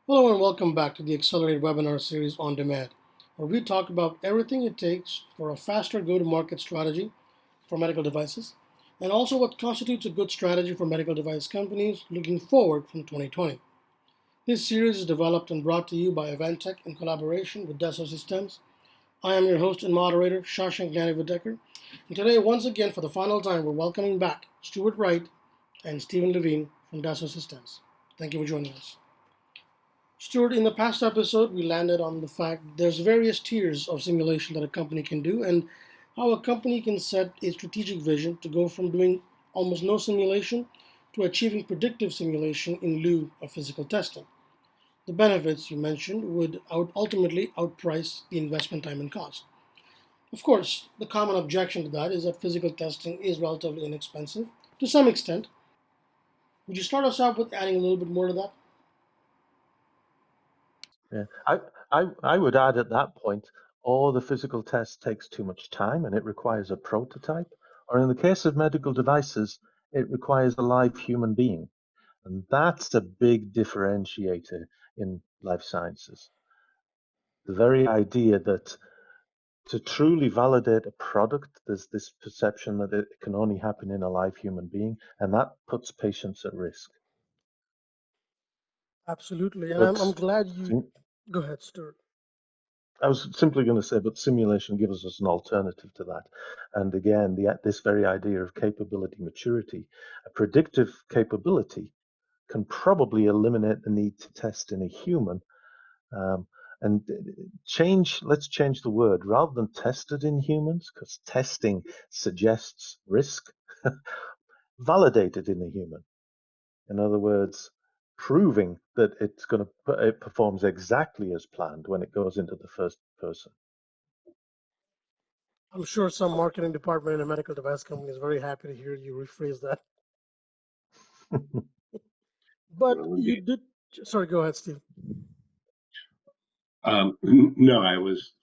Hello and welcome back to the Accelerated Webinar Series on Demand, where we talk about everything it takes for a faster go-to-market strategy for medical devices, and also what constitutes a good strategy for medical device companies looking forward from 2020. This series is developed and brought to you by Aventec in collaboration with Dassault Systems. I am your host and moderator, Shashank Gnanivadecker, and today, once again, for the final time, we're welcoming back Stuart Wright and Stephen Levine from Dassault Systems. Thank you for joining us. Stuart, in the past episode, we landed on the fact there's various tiers of simulation that a company can do, and how a company can set a strategic vision to go from doing almost no simulation to achieving predictive simulation in lieu of physical testing. The benefits you mentioned would ultimately outprice the investment time and cost. Of course, the common objection to that is that physical testing is relatively inexpensive to some extent. Would you start us out with adding a little bit more to that? Yeah, I would add at that point, or the physical test takes too much time and it requires a prototype, or in the case of medical devices, it requires a live human being. And that's a big differentiator in life sciences. The very idea that to truly validate a product, there's this perception that it can only happen in a live human being, and that puts patients at risk. Absolutely, and I'm But glad you go ahead, Stuart. I was simply going to say, but simulation gives us an alternative to that. And again, this very idea of capability maturity, a predictive capability can probably eliminate the need to test in a human. Um, and let's change the word rather than tested in humans, because testing suggests risk, validated in a human. In other words, proving that it performs exactly as planned when it goes into the first person. I'm sure some marketing department in a medical device company is very happy to hear you rephrase that. But Well, you indeed. did, sorry, go ahead, Steve. No, I was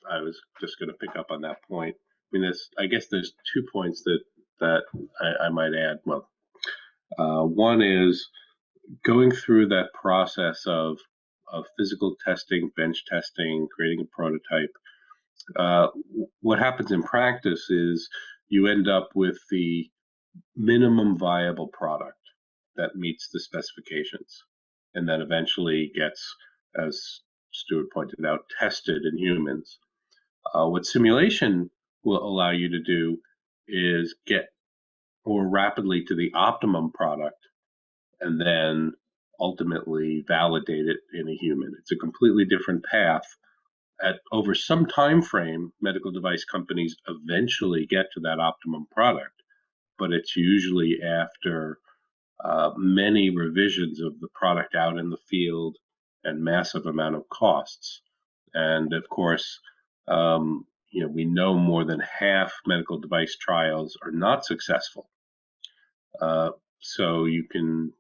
just going to pick up on that point. I mean, I guess there's 2 points that I might add. Well, one is going through that process of physical testing, bench testing, creating a prototype. Uh, what happens in practice is you end up with the minimum viable product that meets the specifications, and then eventually gets, as Stuart pointed out, tested in humans. What simulation will allow you to do is get more rapidly to the optimum product and then ultimately validate it in a human. It's a completely different path. At over some time frame, medical device companies eventually get to that optimum product, but it's usually after many revisions of the product out in the field and massive amount of costs. And of course, we know more than half medical device trials are not successful. Uh, so you can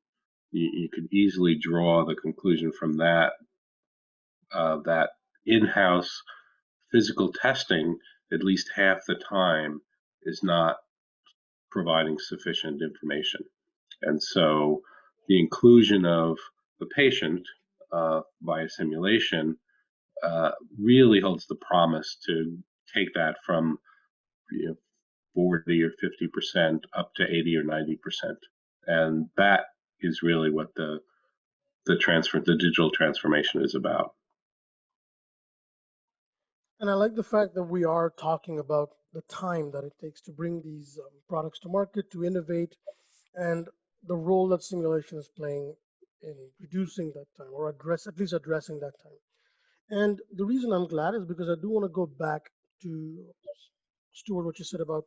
easily draw the conclusion from that in-house physical testing, at least half the time, is not providing sufficient information. And so the inclusion of the patient via simulation really holds the promise to take that from 40 or 50% up to 80 or 90%. And that is really what the digital transformation is about. And I like the fact that we are talking about the time that it takes to bring these products to market, to innovate, and the role that simulation is playing in reducing that time or at least addressing that time. And the reason I'm glad is because I do want to go back to Stuart, what you said about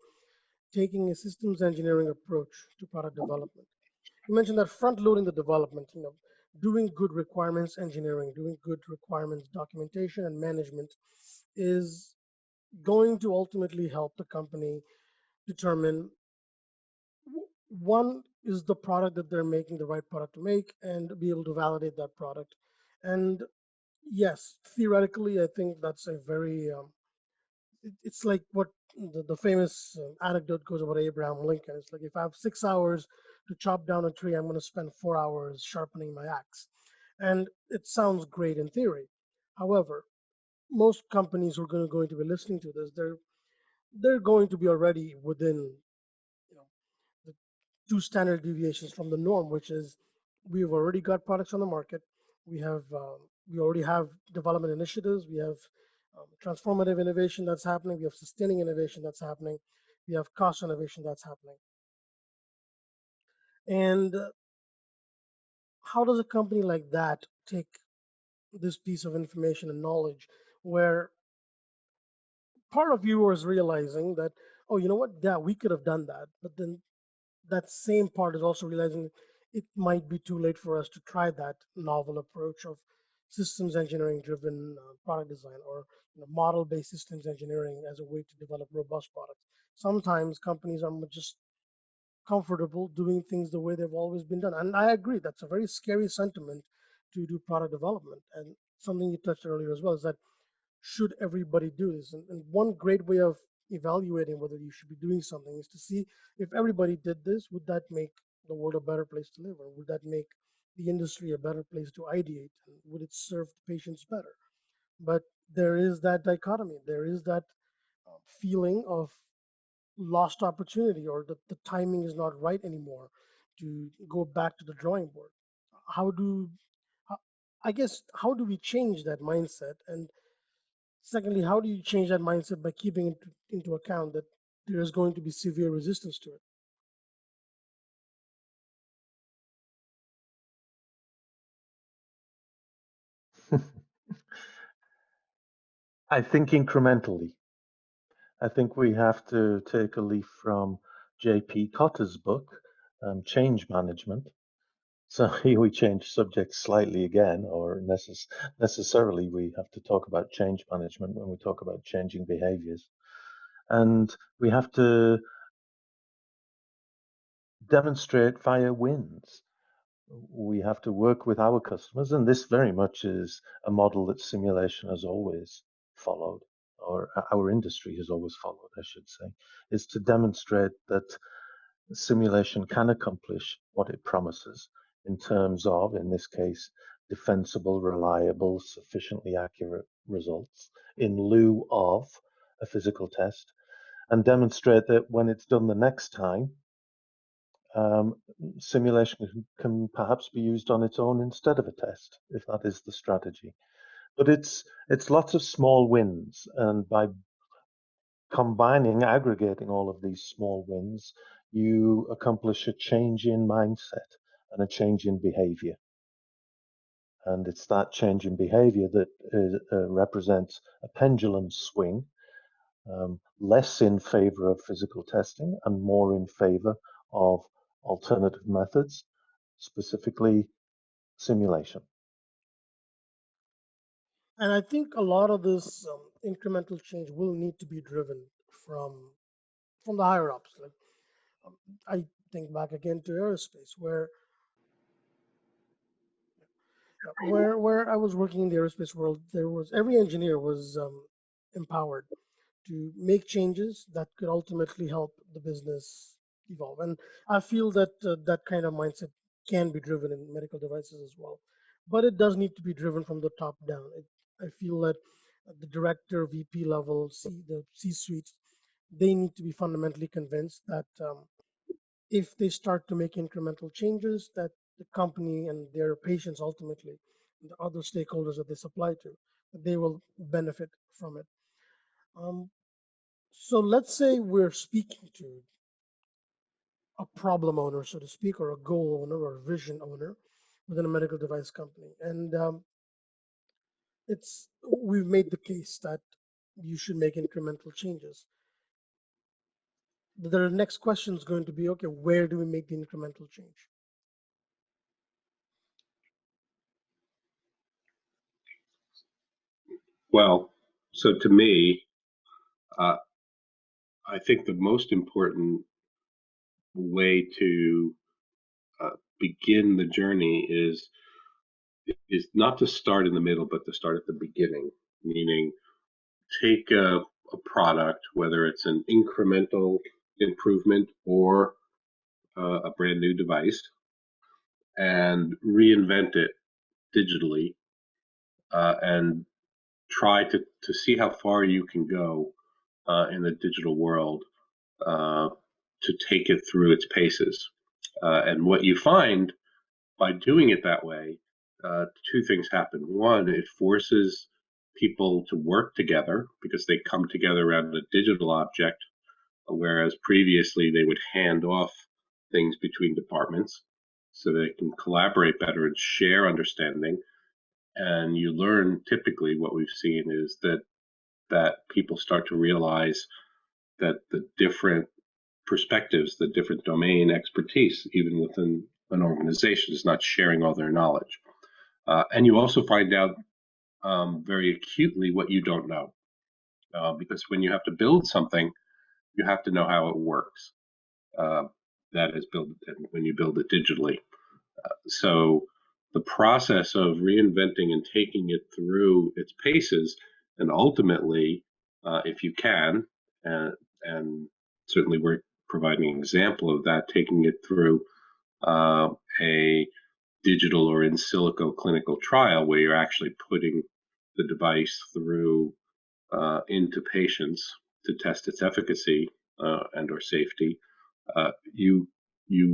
taking a systems engineering approach to product development. You mentioned that front loading the development, doing good requirements engineering, doing good requirements documentation and management is going to ultimately help the company determine one is the product that they're making the right product to make and be able to validate that product. And yes, theoretically, I think that's a very it's like what the famous anecdote goes about Abraham Lincoln. It's like if I have 6 hours to chop down a tree, I'm going to spend 4 hours sharpening my axe. And it sounds great in theory. However, most companies who are going to be listening to this, they're going to be already within, you know, the two standard deviations from the norm, which is we've already got products on the market. We already have development initiatives. We have transformative innovation that's happening. We have sustaining innovation that's happening. We have cost innovation that's happening. And how does a company like that take this piece of information and knowledge where part of you is realizing that, oh, you know what, yeah, we could have done that, but then that same part is also realizing it might be too late for us to try that novel approach of systems engineering driven product design, or model based systems engineering as a way to develop robust products. Sometimes companies are just comfortable doing things the way they've always been done, and I agree that's a very scary sentiment to do product development. And something you touched earlier as well is that should everybody do this? And one great way of evaluating whether you should be doing something is to see if everybody did this, would that make the world a better place to live? Or would that make the industry a better place to ideate? And would it serve the patients better? But there is that dichotomy. There is that feeling of lost opportunity, or that the timing is not right anymore to go back to the drawing board. How do, how- I guess, how do we change that mindset? And secondly, how do you change that mindset by keeping into account that there is going to be severe resistance to it? I think incrementally. I think we have to take a leaf from J.P. Cotter's book, Change Management. So here we change subjects slightly again, or necessarily we have to talk about change management when we talk about changing behaviors. And we have to demonstrate via wins. We have to work with our customers, and this very much is a model that simulation has always followed, or our industry has always followed, I should say, is to demonstrate that simulation can accomplish what it promises in terms of, in this case, defensible, reliable, sufficiently accurate results in lieu of a physical test, and demonstrate that when it's done the next time, um, simulation can perhaps be used on its own instead of a test, if that is the strategy. But it's lots of small wins, and by combining, aggregating all of these small wins, you accomplish a change in mindset and a change in behavior. And it's that change in behavior that represents a pendulum swing, less in favor of physical testing and more in favor of alternative methods, specifically simulation. And I think a lot of this incremental change will need to be driven from from the higher ups. Like um, I think back again to aerospace, where I was working in the aerospace world, there was every engineer was empowered to make changes that could ultimately help the business evolve. And I feel that that kind of mindset can be driven in medical devices as well, but it does need to be driven from the top down. I feel that at the director, VP level, the C-suite, they need to be fundamentally convinced that if they start to make incremental changes, that the company and their patients ultimately, the other stakeholders that they supply to, they will benefit from it. Um, so let's say we're speaking to a problem owner, so to speak, or a goal owner or a vision owner within a medical device company, and it's we've made the case that you should make incremental changes. The next question is going to be, okay, where do we make the incremental change? Well, so to me, uh, I think the most important way to begin the journey is not to start in the middle, but to start at the beginning. Meaning, take a product, whether it's an incremental improvement or a brand new device, and reinvent it digitally, and try to see how far you can go in the digital world uh, to take it through its paces. And what you find by doing it that way, two things happen. One, it forces people to work together because they come together around a digital object, whereas previously they would hand off things between departments so they can collaborate better and share understanding. And you learn typically what we've seen is that people start to realize that the different perspectives, the different domain expertise, even within an organization, is not sharing all their knowledge. And you also find out very acutely what you don't know. Because when you have to build something, you have to know how it works. Uh, that is built when you build it digitally. So the process of reinventing and taking it through its paces, and ultimately, if you can, and certainly we're providing an example of that, taking it through a digital or in silico clinical trial where you're actually putting the device through into patients to test its efficacy and or safety, you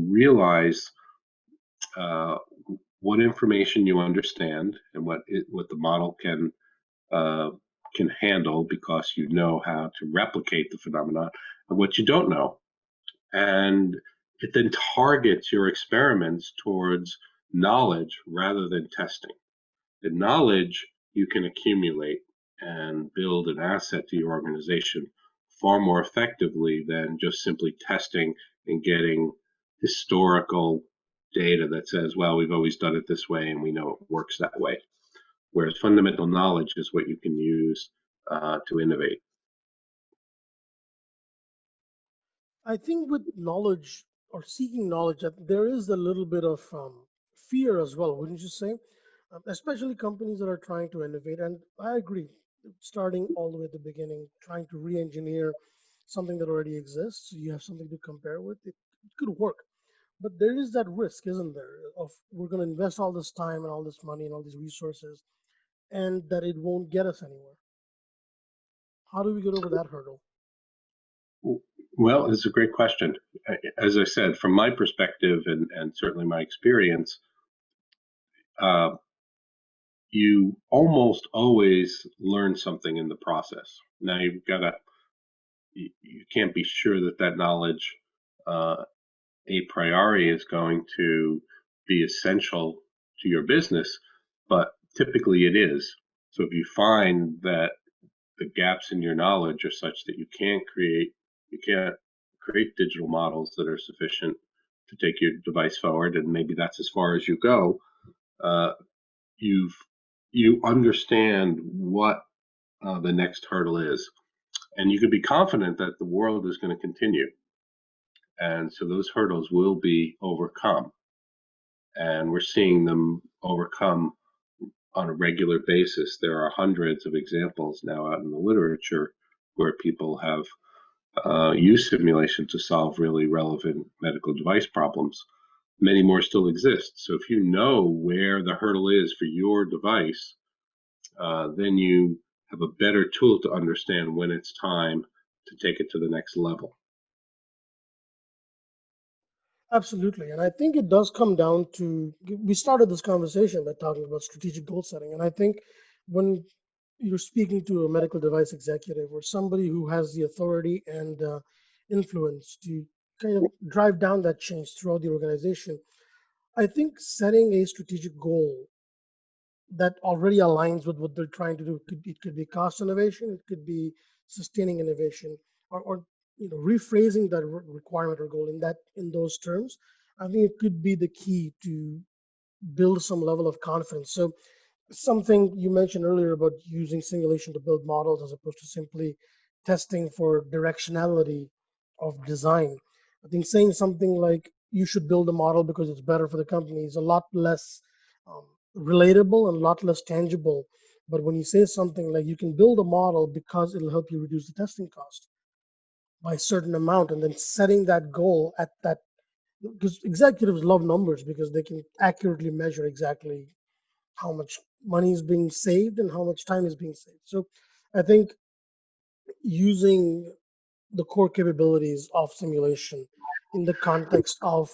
realize uh, what information you understand and what the model uh, can handle because you know how to replicate the phenomenon and what you don't know, and it then targets your experiments towards knowledge rather than testing. The knowledge you can accumulate and build an asset to your organization far more effectively than just simply testing and getting historical data that says, well, we've always done it this way and we know it works that way. Whereas fundamental knowledge is what you can use to innovate. I think with knowledge or seeking knowledge, that there is a little bit of fear as well, wouldn't you say? Especially companies that are trying to innovate. And I agree, starting all the way at the beginning, trying to re-engineer something that already exists, so you have something to compare with. It could work, but there is that risk, isn't there, of we're going to invest all this time and all this money and all these resources, and that it won't get us anywhere. How do we get over that hurdle? Well, it's a great question. As I said, from my perspective and certainly my experience, uh, you almost always learn something in the process. Now you can't be sure that that knowledge uh, a priori is going to be essential to your business, but typically it is. So if you find that the gaps in your knowledge are such that you can't create digital models that are sufficient to take your device forward, and maybe that's as far as you go. Uh, you've you understand what the next hurdle is, and you can be confident that the world is going to continue, and so those hurdles will be overcome, and we're seeing them overcome on a regular basis. There are hundreds of examples now out in the literature where people have used simulation to solve really relevant medical device problems. Many more still exist. So if you know where the hurdle is for your device, then you have a better tool to understand when it's time to take it to the next level. Absolutely. And I think it does come down to, we started this conversation by talking about strategic goal setting. And I think when you're speaking to a medical device executive or somebody who has the authority and influence to kind of drive down that change throughout the organization, I think setting a strategic goal that already aligns with what they're trying to do. It could be cost innovation, it could be sustaining innovation, or rephrasing that requirement or goal in those terms. I think it could be the key to build some level of confidence. So something you mentioned earlier about using simulation to build models as opposed to simply testing for directionality of design. I think saying something like you should build a model because it's better for the company is a lot less um, relatable and a lot less tangible. But when you say something like you can build a model because it'll help you reduce the testing cost by a certain amount, and then setting that goal at that, because executives love numbers because they can accurately measure exactly how much money is being saved and how much time is being saved. So I think using the core capabilities of simulation in the context of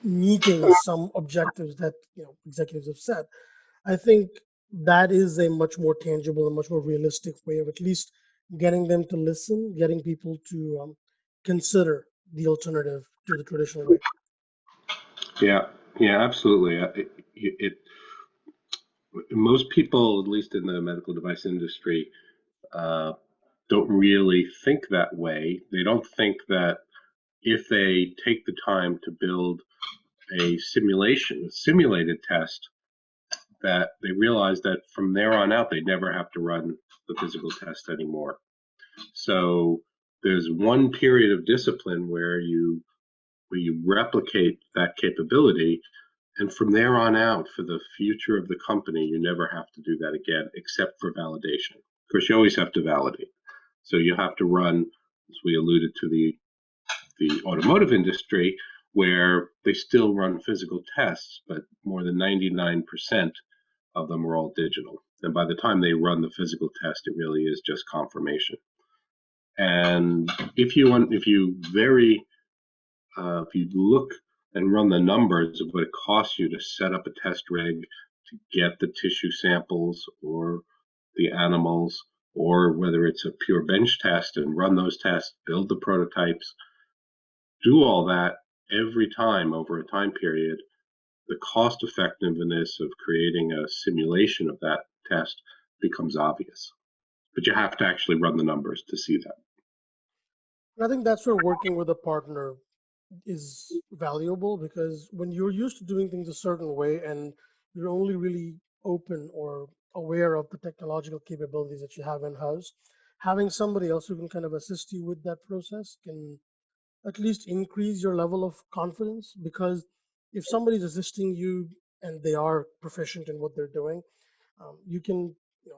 meeting some objectives that executives have set, I think that is a much more tangible and much more realistic way of at least getting them to listen, getting people to consider the alternative to the traditional way. Yeah, yeah, absolutely. Most people, at least in the medical device industry, uh, don't really think that way. They don't think that if they take the time to build a simulated test, that they realize that from there on out, they never have to run the physical test anymore. So there's one period of discipline where you replicate that capability, and from there on out, for the future of the company, you never have to do that again, except for validation. Of course, you always have to validate. So you have to run, as we alluded to, the automotive industry, where they still run physical tests, but more than 99% of them are all digital. And by the time they run the physical test, it really is just confirmation. And if you look and run the numbers of what it costs you to set up a test rig, to get the tissue samples or the animals, or whether it's a pure bench test and run those tests, build the prototypes, do all that every time over a time period, the cost effectiveness of creating a simulation of that test becomes obvious. But you have to actually run the numbers to see that. And I think that's where working with a partner is valuable, because when you're used to doing things a certain way and you're only really open or aware of the technological capabilities that you have in house, having somebody else who can kind of assist you with that process can at least increase your level of confidence. Because if somebody's assisting you and they are proficient in what they're doing, you can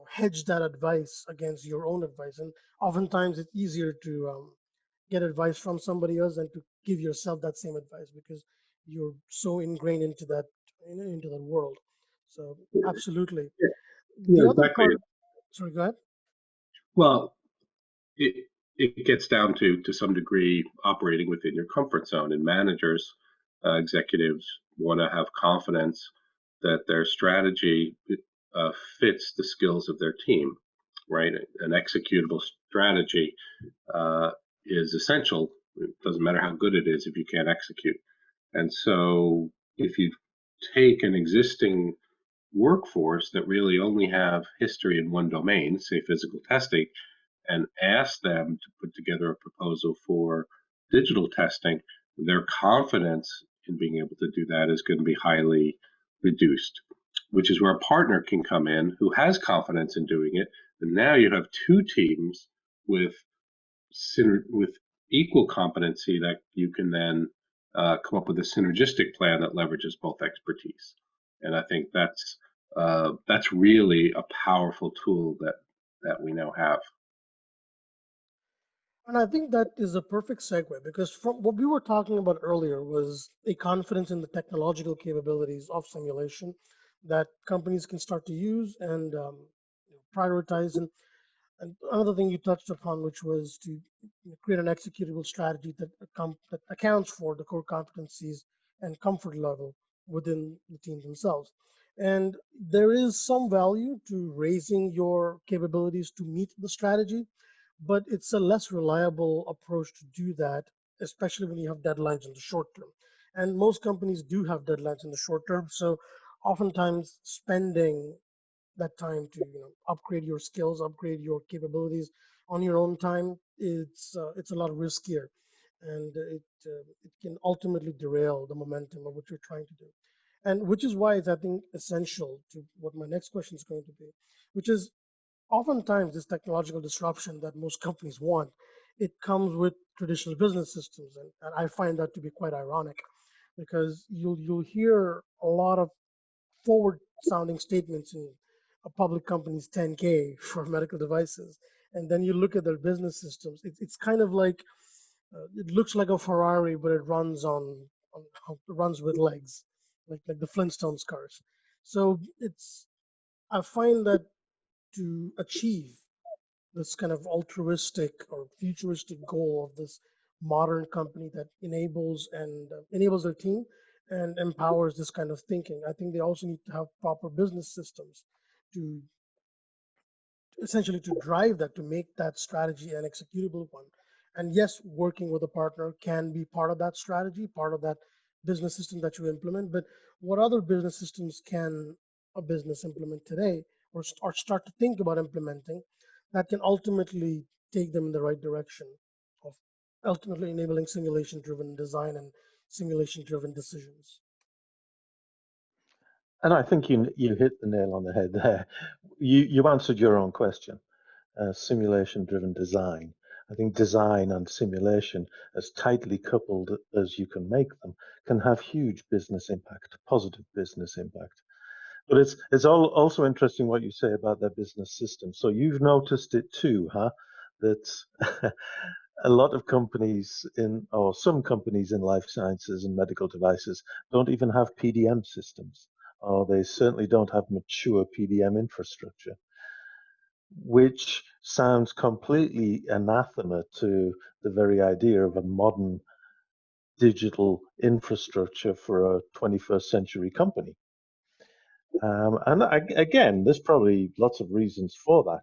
hedge that advice against your own advice. And oftentimes it's easier to get advice from somebody else than to give yourself that same advice, because you're so ingrained into that world. So absolutely. The Yeah, other exactly. part, sorry, go ahead. Well, it it gets down to some degree operating within your comfort zone, and managers, executives want to have confidence that their strategy uh, fits the skills of their team, right? An executable strategy uh, is essential. It doesn't matter how good it is if you can't execute. And so if you take an existing workforce that really only have history in one domain, say physical testing, and ask them to put together a proposal for digital testing, their confidence in being able to do that is going to be highly reduced, which is where a partner can come in who has confidence in doing it. And now you have two teams with with equal competency that you can then come up with a synergistic plan that leverages both expertise. And I think that's really a powerful tool that we now have. And I think that is a perfect segue, because from what we were talking about earlier was a confidence in the technological capabilities of simulation that companies can start to use and prioritize. And another thing you touched upon, which was to create an executable strategy that accounts for the core competencies and comfort level within the team themselves. And there is some value to raising your capabilities to meet the strategy, but it's a less reliable approach to do that, especially when you have deadlines in the short term. And most companies do have deadlines in the short term, so oftentimes spending that time to upgrade your skills, upgrade your capabilities on your own time, it's a lot riskier, and it can ultimately derail the momentum of what you're trying to do. And which is why it's, I think, essential to what my next question is going to be, which is oftentimes this technological disruption that most companies want, it comes with traditional business systems, and I find that to be quite ironic, because you'll hear a lot of forward sounding statements in a public company's 10K for medical devices. And then you look at their business systems, it's kind of like it looks like a Ferrari, but it runs on runs with legs, like the Flintstones cars. So I find that to achieve this kind of altruistic or futuristic goal of this modern company that enables their team and empowers this kind of thinking. I think they also need to have proper business systems to essentially to drive that, to make that strategy an executable one. And yes, working with a partner can be part of that strategy, part of that business system that you implement. But what other business systems can a business implement today, or start to think about implementing, that can ultimately take them in the right direction of ultimately enabling simulation driven design and simulation driven decisions? And I think you hit the nail on the head there. You answered your own question. Simulation-driven design. I think design and simulation, as tightly coupled as you can make them, can have huge business impact, positive business impact. But it's also interesting what you say about their business system. So you've noticed it too, huh? That a lot of companies or some companies in life sciences and medical devices don't even have PDM systems, or they certainly don't have mature PDM infrastructure, which sounds completely anathema to the very idea of a modern digital infrastructure for a 21st century company. Again, there's probably lots of reasons for that,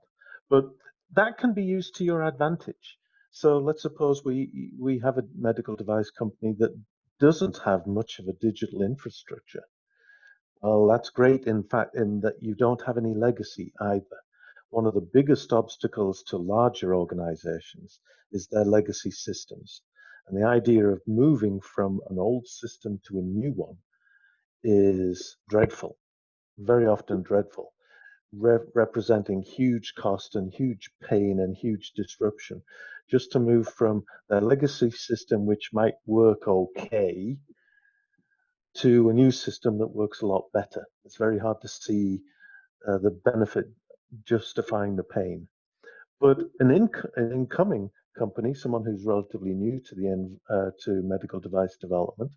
but that can be used to your advantage. So let's suppose we have a medical device company that doesn't have much of a digital infrastructure. Well, that's great, in fact, in that you don't have any legacy either. One of the biggest obstacles to larger organizations is their legacy systems. And the idea of moving from an old system to a new one is dreadful, very often dreadful, representing huge cost and huge pain and huge disruption. Just to move from their legacy system, which might work okay, to a new system that works a lot better. It's very hard to see the benefit justifying the pain. But an incoming company, someone who's relatively new to to medical device development,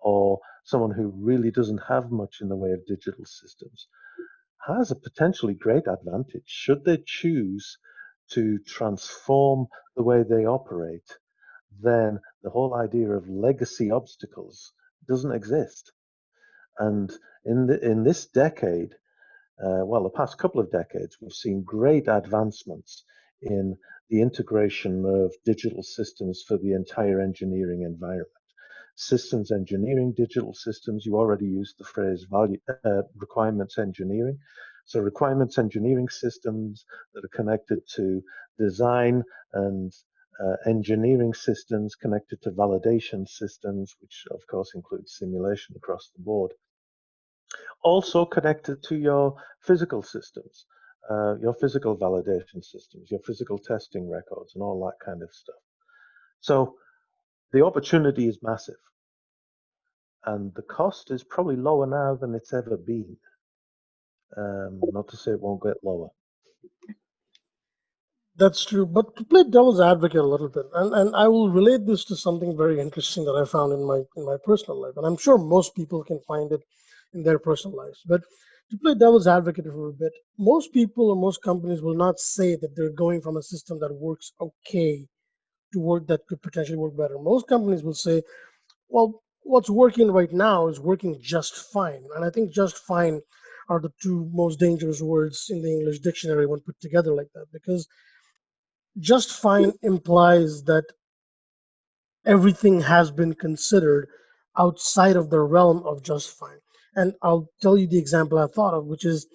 or someone who really doesn't have much in the way of digital systems, has a potentially great advantage should they choose to transform the way they operate. Then the whole idea of legacy obstacles doesn't exist. And in this decade, well, the past couple of decades, we've seen great advancements in the integration of digital systems for the entire engineering environment. Systems engineering, digital systems, you already used the phrase requirements engineering. So requirements engineering systems that are connected to design and engineering systems connected to validation systems, which of course includes simulation across the board, also connected to your physical systems, your physical validation systems, your physical testing records, and all that kind of stuff. So the opportunity is massive, and the cost is probably lower now than it's ever been. Not to say it won't get lower. That's true. But to play devil's advocate a little bit, and I will relate this to something very interesting that I found in my personal life, and I'm sure most people can find it in their personal lives. But to play devil's advocate for a bit, most people or most companies will not say that they're going from a system that works okay to work that could potentially work better. Most companies will say, well, what's working right now is working just fine. And I think just fine are the two most dangerous words in the English dictionary when put together like that, because just fine implies that everything has been considered outside of the realm of just fine. And I'll tell you the example I thought of, which is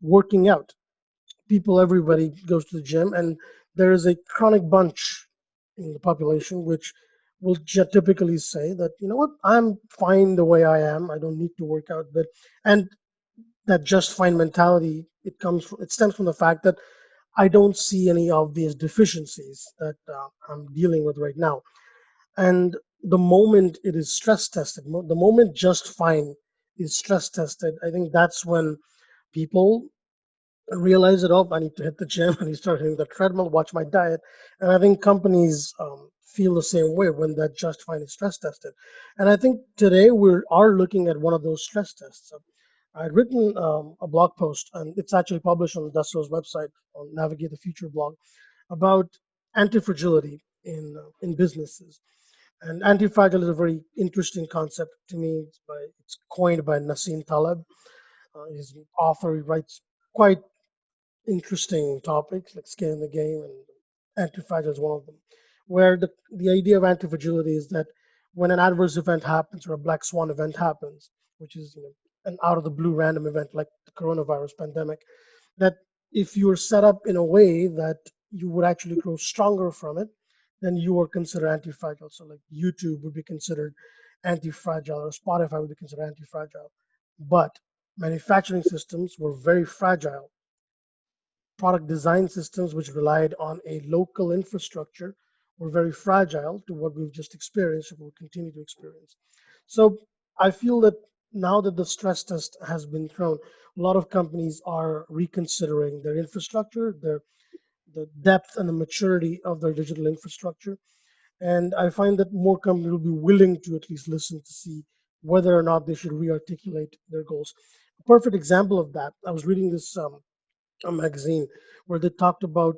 working out. Everybody goes to the gym, and there is a chronic bunch in the population which will typically say that, you know what, I'm fine the way I am. I don't need to work out. And that just fine mentality, it stems from the fact that I don't see any obvious deficiencies that I'm dealing with right now. And the moment it is stress tested, the moment just fine is stress tested, I think that's when people realize that, oh, I need to hit the gym, I need to start hitting the treadmill, watch my diet. And I think companies feel the same way when that just fine is stress tested. And I think today we are looking at one of those stress tests. I had written a blog post, and it's actually published on Dassault's website on Navigate the Future blog, about antifragility in businesses. And antifragile is a very interesting concept to me. It's coined by Nassim Taleb. He's an author. He writes quite interesting topics like skin in the game, and antifragile is one of them. Where the idea of antifragility is that when an adverse event happens or a black swan event happens, which is an out of the blue random event like the coronavirus pandemic, that if you are set up in a way that you would actually grow stronger from it, then you are considered anti-fragile. So like YouTube would be considered anti-fragile, or Spotify would be considered anti-fragile. But manufacturing systems were very fragile. Product design systems, which relied on a local infrastructure, were very fragile to what we've just experienced or will continue to experience. So I feel that now that the stress test has been thrown, a lot of companies are reconsidering their infrastructure, the depth and the maturity of their digital infrastructure. And I find that more companies will be willing to at least listen to see whether or not they should re-articulate their goals. A perfect example of that, I was reading this a magazine where they talked about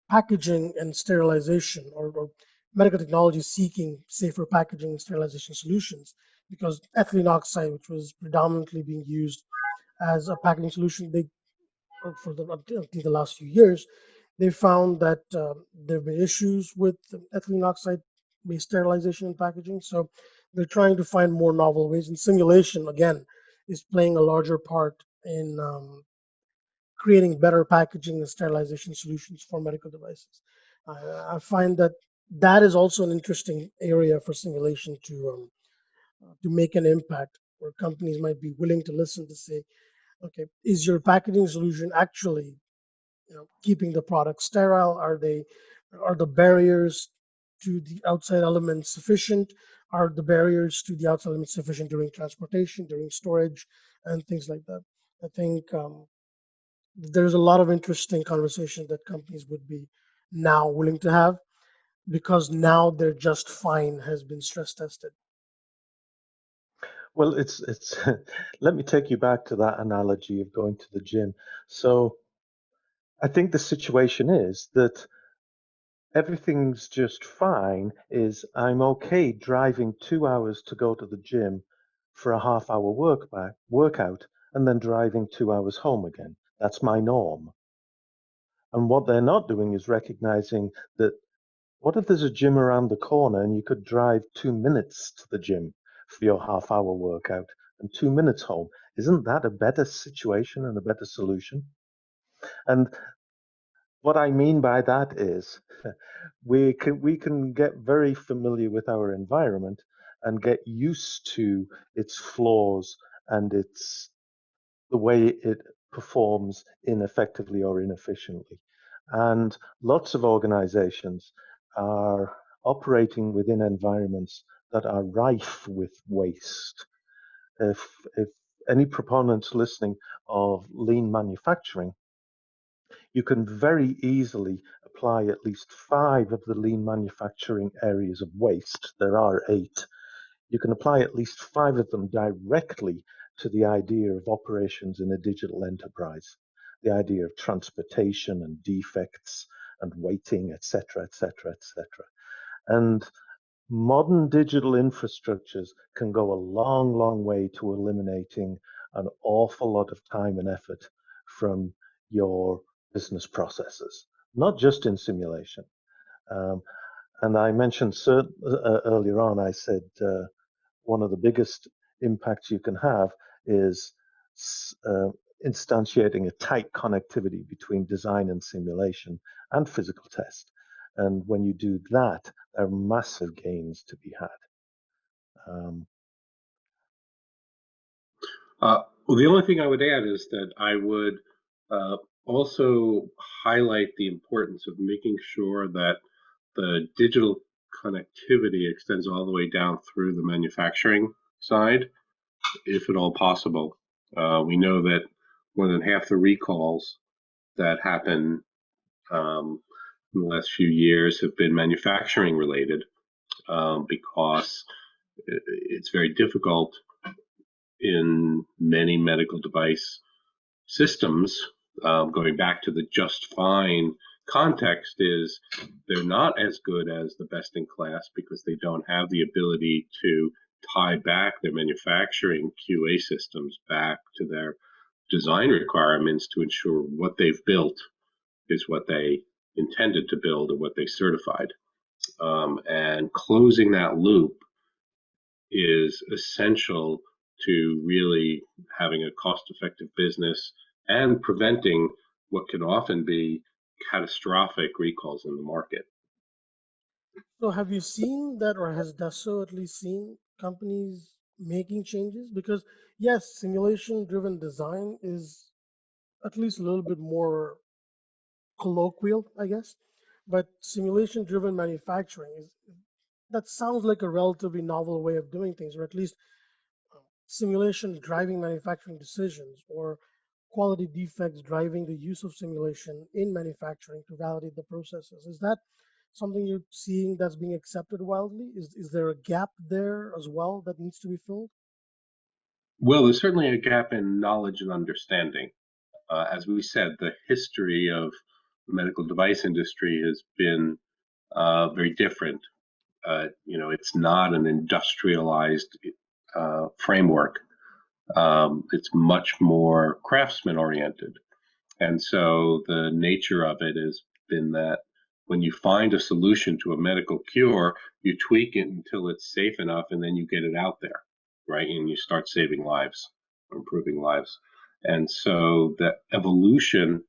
packaging and sterilization, or medical technology seeking safer packaging and sterilization solutions, because ethylene oxide, which was predominantly being used as a packaging solution, they for the until the last few years, they found that there have been issues with ethylene oxide based sterilization and packaging. So they're trying to find more novel ways, and simulation again is playing a larger part in creating better packaging and sterilization solutions for medical devices. I find that that is also an interesting area for simulation to make an impact, where companies might be willing to listen to say, okay, is your packaging solution actually keeping the product sterile? Are the barriers to the outside elements sufficient? Are the barriers to the outside elements sufficient during transportation, during storage, and things like that? I think there's a lot of interesting conversation that companies would be now willing to have, because now their just fine has been stress tested. Well, it's let me take you back to that analogy of going to the gym. So I think the situation is that everything's just fine, is I'm okay driving 2 hours to go to the gym for a half-hour workout and then driving 2 hours home again. That's my norm. And what they're not doing is recognizing that, what if there's a gym around the corner and you could drive 2 minutes to the gym for your half-hour workout and 2 minutes home? Isn't that a better situation and a better solution? And what I mean by that is we can get very familiar with our environment and get used to its flaws and its the way it performs ineffectively or inefficiently. And lots of organizations are operating within environments that are rife with waste. If any proponents listening of lean manufacturing, you can very easily apply at least 5 of the lean manufacturing areas of waste. There are 8. You can apply at least 5 of them directly to the idea of operations in a digital enterprise, the idea of transportation and defects and waiting, etc., etc., etc. And modern digital infrastructures can go a long, long way to eliminating an awful lot of time and effort from your business processes, not just in simulation. Um, and I mentioned earlier on, I said one of the biggest impacts you can have is uh, instantiating a tight connectivity between design and simulation and physical test. And when you do that, there are massive gains to be had. Um, Well, the only thing I would add is that I would also highlight the importance of making sure that the digital connectivity extends all the way down through the manufacturing side, if at all possible. We know that more than half the recalls that happen in the last few years have been manufacturing related, because it's very difficult in many medical device systems, going back to the just fine context, is they're not as good as the best in class because they don't have the ability to tie back their manufacturing QA systems back to their design requirements to ensure what they've built is what they intended to build or what they certified. And closing that loop is essential to really having a cost-effective business and preventing what can often be catastrophic recalls in the market. So have you seen that, or has Dassault at least seen companies making changes? Because yes, simulation-driven design is at least a little bit more colloquial, I guess, but simulation-driven manufacturing is that sounds like a relatively novel way of doing things, or at least simulation driving manufacturing decisions, or quality defects driving the use of simulation in manufacturing to validate the processes. Is that something you're seeing that's being accepted widely? Is there a gap there as well that needs to be filled? Well, there's certainly a gap in knowledge and understanding. As we said, the history of the medical device industry has been very different. It's not an industrialized framework. It's much more craftsman oriented. And so the nature of it has been that when you find a solution to a medical cure, you tweak it until it's safe enough and then you get it out there, right? And you start saving lives, improving lives. And so the evolution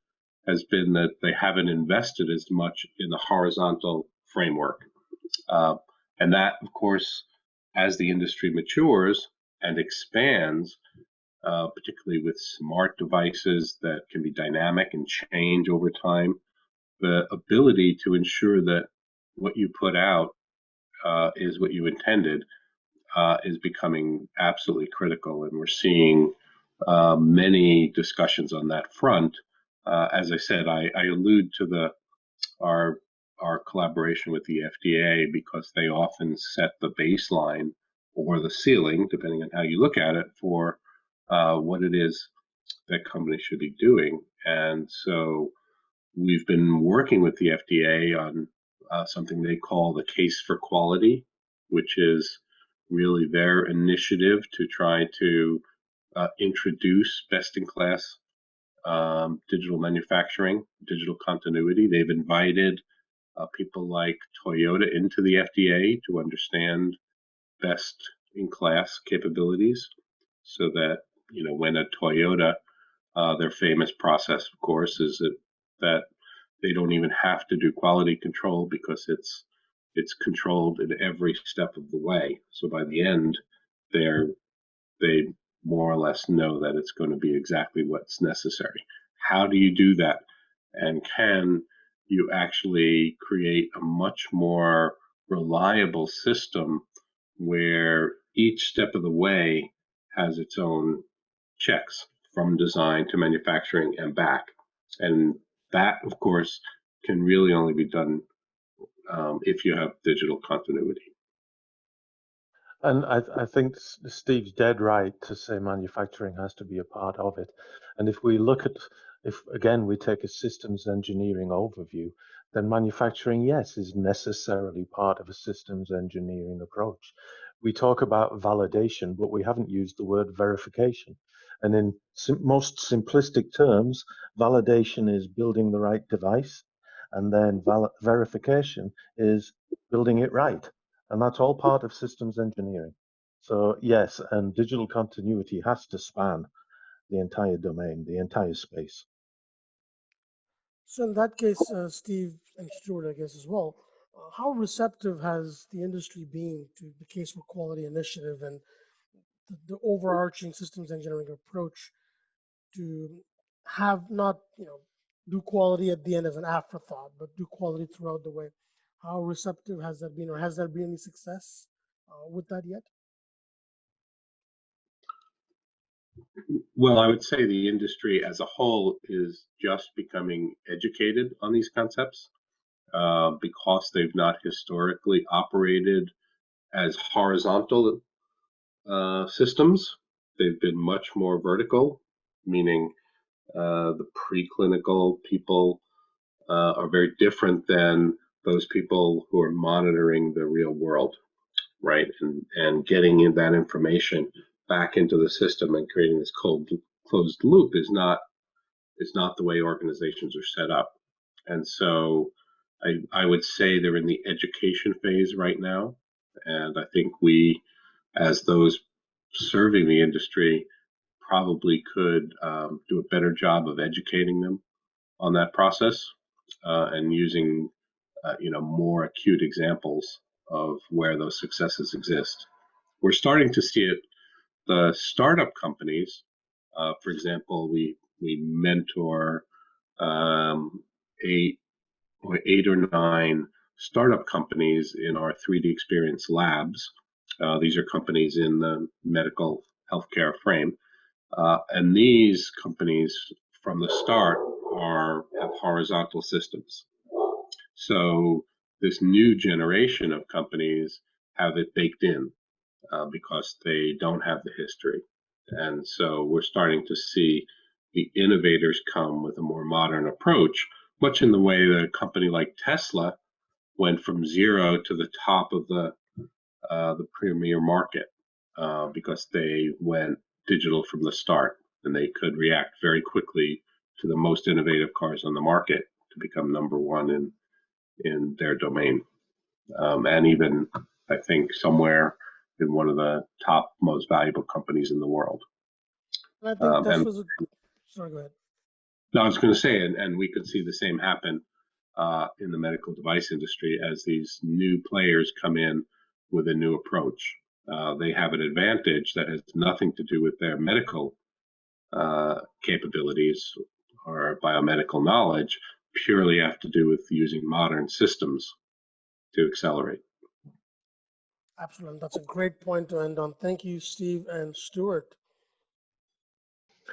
has been that they haven't invested as much in the horizontal framework. Uh, and that, of course, as the industry matures and expands, particularly with smart devices that can be dynamic and change over time, the ability to ensure that what you put out is what you intended is becoming absolutely critical. And we're seeing many discussions on that front. As I said, I allude to our our collaboration with the FDA because they often set the baseline or the ceiling, depending on how you look at it, for what it is that companies should be doing. And so we've been working with the FDA on something they call the Case for Quality, which is really their initiative to try to introduce best in class digital manufacturing, digital continuity. They've invited people like Toyota into the FDA to understand best in class capabilities so that, when a Toyota, their famous process, of course, is that they don't even have to do quality control because it's controlled in every step of the way. So by the end, they more or less know that it's going to be exactly what's necessary. How do you do that? And can you actually create a much more reliable system where each step of the way has its own checks from design to manufacturing and back? And that, of course, can really only be done if you have digital continuity. And I think Steve's dead right to say manufacturing has to be a part of it. And if we look at, if again we take a systems engineering overview, then manufacturing, yes, is necessarily part of a systems engineering approach. We talk about validation, but we haven't used the word verification. And in most simplistic terms, validation is building the right device, and then verification is building it right. And that's all part of systems engineering. So yes, and digital continuity has to span the entire domain, the entire space. So in that case, Steve and Stuart, I guess as well, how receptive has the industry been to the Case for Quality initiative and the overarching systems engineering approach to have not, do quality at the end as an afterthought, but do quality throughout the way? How receptive has that been, or has there been any success with that yet? Well, I would say the industry as a whole is just becoming educated on these concepts because they've not historically operated as horizontal systems. they've been much more vertical, meaning the preclinical people are very different than those people who are monitoring the real world, right? And getting in that information back into the system and creating this closed loop is not the way organizations are set up. And so I would say they're in the education phase right now. And I think we, as those serving the industry, probably could do a better job of educating them on that process and using more acute examples of where those successes exist. We're starting to see it. The startup companies, for example, we mentor eight or nine startup companies in our 3D Experience labs. These are companies in the medical healthcare frame, and these companies from the start have horizontal systems. So this new generation of companies have it baked in because they don't have the history. And so we're starting to see the innovators come with a more modern approach, much in the way that a company like Tesla went from zero to the top of the premier market because they went digital from the start and they could react very quickly to the most innovative cars on the market to become number one in their domain. And even, I think, somewhere in one of the top most valuable companies in the world. And I think And sorry, go ahead. No, I was going to say, and we could see the same happen in the medical device industry as these new players come in with a new approach. They have an advantage that has nothing to do with their medical capabilities or biomedical knowledge, purely have to do with using modern systems to accelerate. Absolutely. That's a great point to end on. Thank you, Steve and Stuart.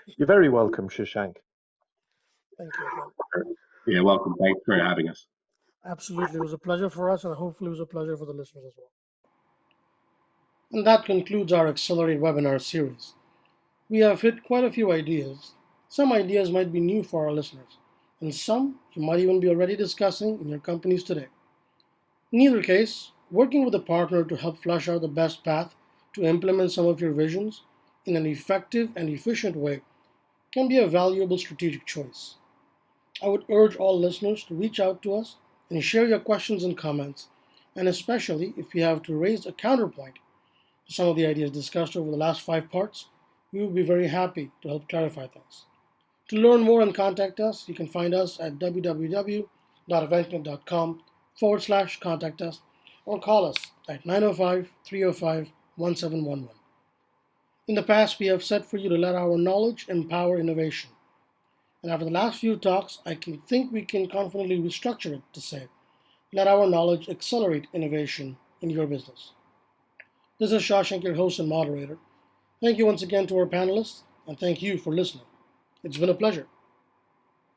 You're very welcome, Shashank. Thank you again. Yeah, welcome. Thanks for having us. Absolutely. It was a pleasure for us, and hopefully it was a pleasure for the listeners as well. And that concludes our Accelerate webinar series. We have hit quite a few ideas. Some ideas might be new for our listeners, and some you might even be already discussing in your companies today. In either case, working with a partner to help flesh out the best path to implement some of your visions in an effective and efficient way can be a valuable strategic choice. I would urge all listeners to reach out to us and share your questions and comments, and especially if you have to raise a counterpoint to some of the ideas discussed over the last 5 parts, we will be very happy to help clarify things. To learn more and contact us, you can find us at www.aventec.com/contact us or call us at 905-305-1711. In the past, we have said for you to let our knowledge empower innovation. And after the last few talks, I think we can confidently restructure it to say, let our knowledge accelerate innovation in your business. This is Shashank, your host and moderator. Thank you once again to our panelists, and thank you for listening. It's been a pleasure.